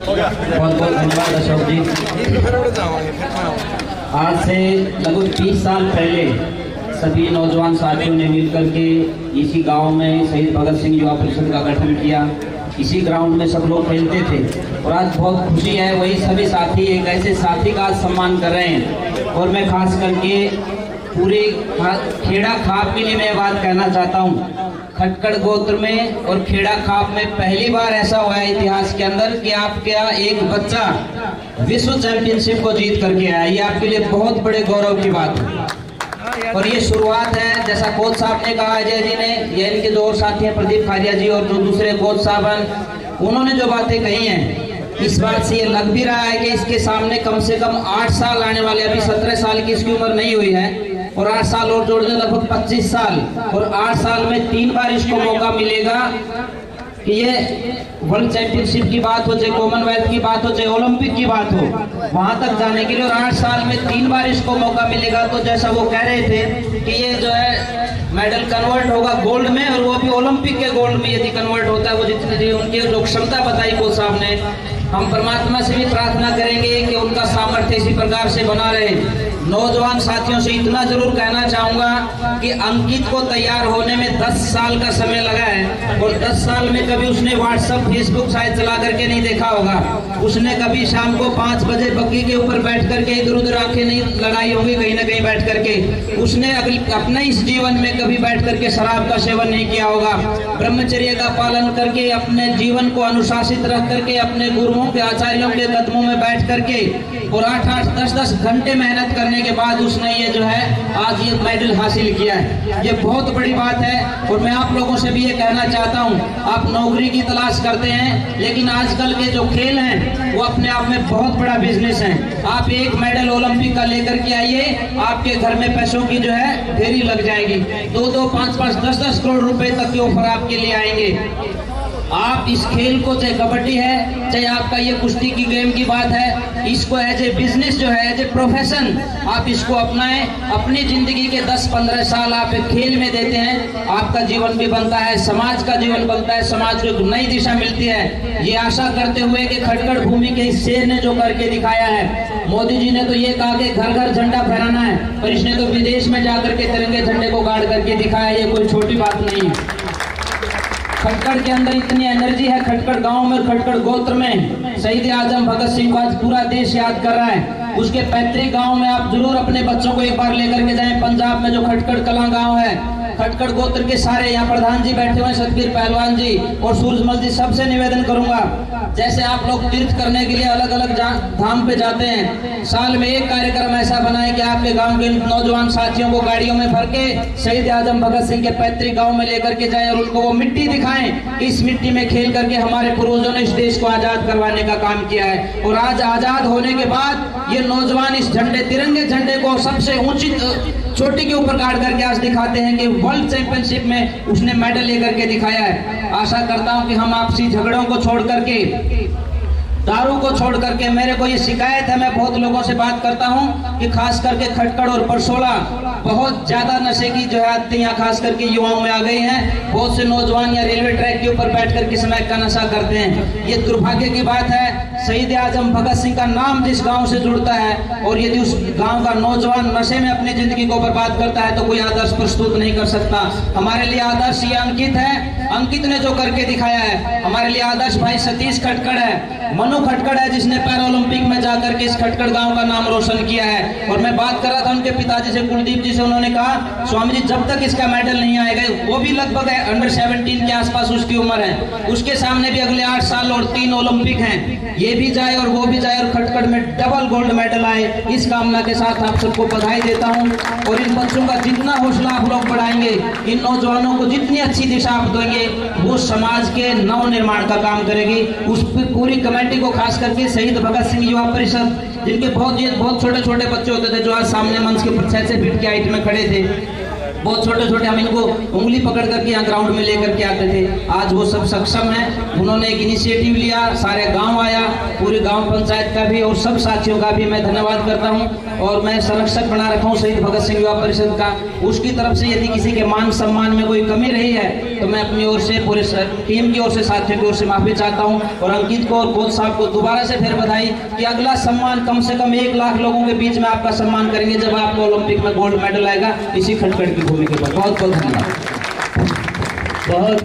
बहुत बहुत धन्यवाद अशोक जी। आज से लगभग 30 साल पहले सभी नौजवान साथियों ने मिलकर के इसी गांव में शहीद भगत सिंह युवा परिषद का गठन किया। इसी ग्राउंड में सब लोग खेलते थे और आज बहुत खुशी है, वही सभी साथी एक ऐसे साथी का सम्मान कर रहे हैं। और मैं खास करके पूरे खेड़ा खाप के लिए मैं बात कहना चाहता हूँ। खटकड़ गोत्र में और खेड़ा खाप में पहली बार ऐसा हुआ है इतिहास के अंदर कि आपका एक बच्चा विश्व चैंपियनशिप को जीत करके आया। ये आपके लिए बहुत बड़े गौरव की बात है और ये शुरुआत है। जैसा कोच साहब ने कहा, अजय जी ने, ये इनके जो और साथी हैं प्रदीप खारिया जी और जो दूसरे कोच साहब हैं, उन्होंने जो बातें कही हैं, इस बात से ये लग भी रहा है कि इसके सामने कम से कम 8 साल आने वाले। अभी 17 साल की इसकी उम्र नहीं हुई है और 8 साल और जोड़ दें लगभग 25 साल और 8 साल में 3 बार इसको मौका मिलेगा कि ये वर्ल्ड चैंपियनशिप की बात हो, चाहे कॉमनवेल्थ की बात हो, चाहे ओलंपिक की बात हो, वहां तक जाने के लिए। और 8 साल में 3 बार इसको मौका मिलेगा। तो जैसा वो कह रहे थे कि ये जो है मेडल कन्वर्ट होगा गोल्ड में और वो भी ओलंपिक के गोल्ड में यदि कन्वर्ट होता है, वो जितनी उनकी जो क्षमता बताई कोच साहब ने, हम परमात्मा से भी प्रार्थना करेंगे कि उनका सामर्थ्य इसी प्रकार से बना रहे। नौजवान साथियों से इतना जरूर कहना चाहूंगा कि अंकित को तैयार होने में 10 साल का समय लगा है और 10 साल में कभी उसने व्हाट्सएप फेसबुक शायद चला करके नहीं देखा होगा। उसने कभी शाम को 5 बजे बग्गी के ऊपर बैठ करके इधर उधर आंखें नहीं लगाई होंगी कहीं ना कहीं बैठ करके। उसने अपने इस जीवन में कभी बैठ करके शराब का सेवन नहीं किया होगा। ब्रह्मचर्य का पालन करके अपने जीवन को अनुशासित रख करके अपने गुरुओं के आचार्यों के कदमों में बैठ करके और 8-8 10-10 घंटे मेहनत करने के बाद उसने ये जो है आज ये मेडल हासिल किया है। ये बहुत बड़ी बात है। और मैं आप लोगों से भी ये कहना चाहता हूँ, आप नौकरी की तलाश करते हैं लेकिन आजकल के जो खेल हैं वो अपने आप में बहुत बड़ा बिजनेस है। आप एक मेडल ओलंपिक का लेकर के आइए, आपके घर में पैसों की जो है ढेरी लग जाएगी। 2-2, 5-5, 10-10 करोड़ रुपए तक के ऑफर आपके लिए आएंगे। आप इस खेल को, चाहे कबड्डी है, चाहे आपका ये कुश्ती की गेम की बात है, इसको एज ए बिजनेस जो है, एज ए प्रोफेशन आप इसको अपनाएं। अपनी जिंदगी के 10-15 साल आप एक खेल में देते हैं, आपका जीवन भी बनता है, समाज का जीवन बनता है, समाज को एक नई दिशा मिलती है। ये आशा करते हुए कि खटकड़ भूमि के इस शेर ने जो करके दिखाया है, मोदी जी ने तो ये कहा कि घर घर झंडा फहराना है, पर इसने तो विदेश में जाकर के तिरंगे झंडे को गाड़ करके दिखाया। ये कोई छोटी बात नहीं है। खटकड़ के अंदर इतनी एनर्जी है, खटकड़ गांव में, खटकड़ गोत्र में शहीद आजम भगत सिंह को आज पूरा देश याद कर रहा है। उसके पैतृक गांव में आप जरूर अपने बच्चों को एक बार लेकर के जाएं। पंजाब में जो खटकड़ कलां गांव है, खटकड़ गोत्र के सारे यहाँ प्रधान जी बैठे हुए, सतबीर पहलवान जी और सूरजमल जी, सबसे निवेदन करूंगा, जैसे आप लोग तीर्थ करने के लिए अलग अलग धाम पे जाते हैं, साल में एक कार्यक्रम ऐसा बनाए कि आपके गांव के नौजवान साथियों को गाड़ियों में भर के शहीद आजम भगत सिंह के पैतृक गांव में लेकर के जाएं और उनको वो मिट्टी दिखाएं। इस मिट्टी में खेल करके हमारे पूर्वजों ने इस देश को आजाद करवाने का काम किया है। और आज आजाद होने के बाद ये नौजवान इस झंडे, तिरंगे झंडे को सबसे ऊंची चोटी के ऊपर गाड़ करके आज दिखाते हैं कि वर्ल्ड चैंपियनशिप में उसने मेडल लेकर के दिखाया है। आशा करता हूं कि हम आपसी झगड़ों को छोड़ करके, दारू को छोड़ करके, मेरे को ये शिकायत है, मैं बहुत लोगों से बात करता हूं कि खास करके खटकड़ और परसोला बहुत ज्यादा नशे की जो है आदतें खास करके युवाओं में आ गई हैं। बहुत से नौजवान या रेलवे ट्रैक के ऊपर बैठ करके स्मैक का नशा करते हैं। ये दुर्भाग्य की बात है। शहीद आजम भगत सिंह का नाम जिस गांव से जुड़ता है और यदि उस गांव का नौजवान नशे में अपनी जिंदगी को बर्बाद करता है तो कोई आदर्श प्रस्तुत नहीं कर सकता। हमारे लिए आदर्श ये अंकित है, अंकित ने जो करके दिखाया है। हमारे लिए आदर्श भाई सतीश खटकड़ है, मनु खटकड़ है, जिसने पैरा ओलंपिक में जाकर के इस खटकड़ गांव का नाम रोशन किया है। और मैं बात कर रहा था उनके पिताजी से, कुलदीप जी से, उन्होंने कहा स्वामी जी जब तक इसका मेडल नहीं आएगा, वो भी लगभग अंडर 17 के आसपास उसकी उम्र है, उसके सामने भी अगले 8 साल और 3 ओलंपिक हैं, ये भी जाए और वो भी जाए और खटकड़ में डबल गोल्ड मेडल आए। इस कामना के साथ आप सबको बधाई देता हूं। और इन बच्चों का जितना हौसला आप लोग बढ़ाएंगे, इन नौजवानों को जितनी अच्छी दिशा आप देंगे, वो समाज के नव निर्माण का काम करेगी। उस पूरी कमेटी को खास करके शहीद भगत सिंह युवा परिषद, जिनके बहुत छोटे छोटे बच्चे होते थे जो आज सामने मंच के 6-6 फीट की हाइट में खड़े थे, बहुत छोटे छोटे, हम इनको उंगली पकड़ करके यहाँ ग्राउंड में लेकर के आते थे। आज वो सब सक्षम हैं। उन्होंने एक इनिशिएटिव लिया, सारे गांव आया, पूरे गांव पंचायत का भी और सब साथियों का भी मैं धन्यवाद करता हूं। और मैं संरक्षक बना रखा हूं शहीद भगत सिंह युवा परिषद का, उसकी तरफ से यदि किसी के मान सम्मान में कोई कमी रही है तो मैं अपनी ओर से, पूरे टीम की ओर से, साथियों की ओर से माफी चाहता हूं। और अंकित को और कोच साहब को दोबारा से फिर बधाई कि अगला सम्मान कम से कम 1 लाख लोगों के बीच में आपका सम्मान करेंगे जब आपको ओलंपिक में गोल्ड मेडल आएगा इसी खटखट की भूमि के ऊपर। बहुत बहुत धन्यवाद। बहुत